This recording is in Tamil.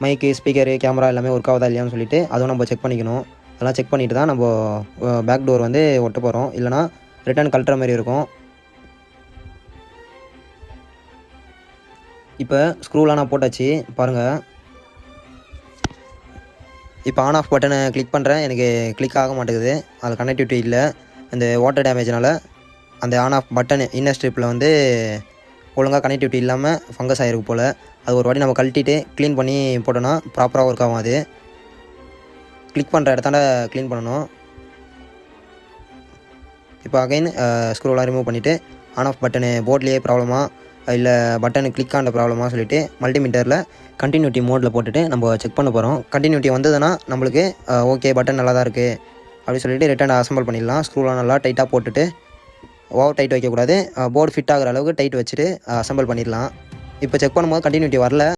மைக்கு, ஸ்பீக்கரு, கேமரா எல்லாமே ஒர்க் ஆகுதா இல்லையான்னு சொல்லிட்டு அதுவும் நம்ம செக் பண்ணிக்கணும். அதெல்லாம் செக் பண்ணிவிட்டு தான் நம்ம பேக் டோர் வந்து ஒட்ட போகிறோம். இல்லைனா ரிட்டர்ன் கழட்டுற மாதிரி இருக்கும். இப்போ ஸ்க்ரூலாம் நான் போட்டாச்சு பாருங்கள். இப்போ ஆன் ஆஃப் பட்டனை கிளிக் பண்ணுறேன், எனக்கு கிளிக் ஆக மாட்டேங்குது. அதில் கனெக்டிவிட்டி இல்லை. அந்த வாட்டர் டேமேஜ்னால் அந்த ஆன் ஆஃப் பட்டன் இன்னர் ஸ்ட்ரிப்பில் வந்து ஒழுங்காக கனெக்டிவிட்டி இல்லாமல் ஃபங்கஸ் ஆகிருக்கு போல். அது ஒரு வாட்டி நம்ம கழட்டிட்டு க்ளீன் பண்ணி போட்டோன்னா ப்ராப்பராக ஒர்க் ஆகும். அது கிளிக் பண்ணுற இடத்தாண்ட க்ளீன் பண்ணணும். இப்போ அகைன் ஸ்க்ரூலாம் ரிமூவ் பண்ணிவிட்டு ஆன் ஆஃப் பட்டனு போர்ட்லேயே ப்ராப்ளமாக இல்லை பட்டனு கிளிக் ஆன ப்ராப்ளமாக சொல்லிவிட்டு மல்டிமீட்டரில் கண்டினியூட்டி மோடில் போட்டுட்டு நம்ம செக் பண்ண போகிறோம். கண்டினியூட்டி வந்ததுன்னா நம்மளுக்கு ஓகே பட்டன் நல்லா தான் இருக்குது அப்படின்னு சொல்லிட்டு ரிட்டர்ன் அசம்பிள் பண்ணிடலாம். ஸ்க்ரூலாம் நல்லா டைட்டாக போட்டுட்டு ஓவர் டைட் வைக்கக்கூடாது. போர்டு ஃபிட் ஆகிற அளவுக்கு டைட் வச்சுட்டு அசம்பிள் பண்ணிடலாம். இப்போ செக் பண்ணும்போது கண்டினியூட்டி வரல.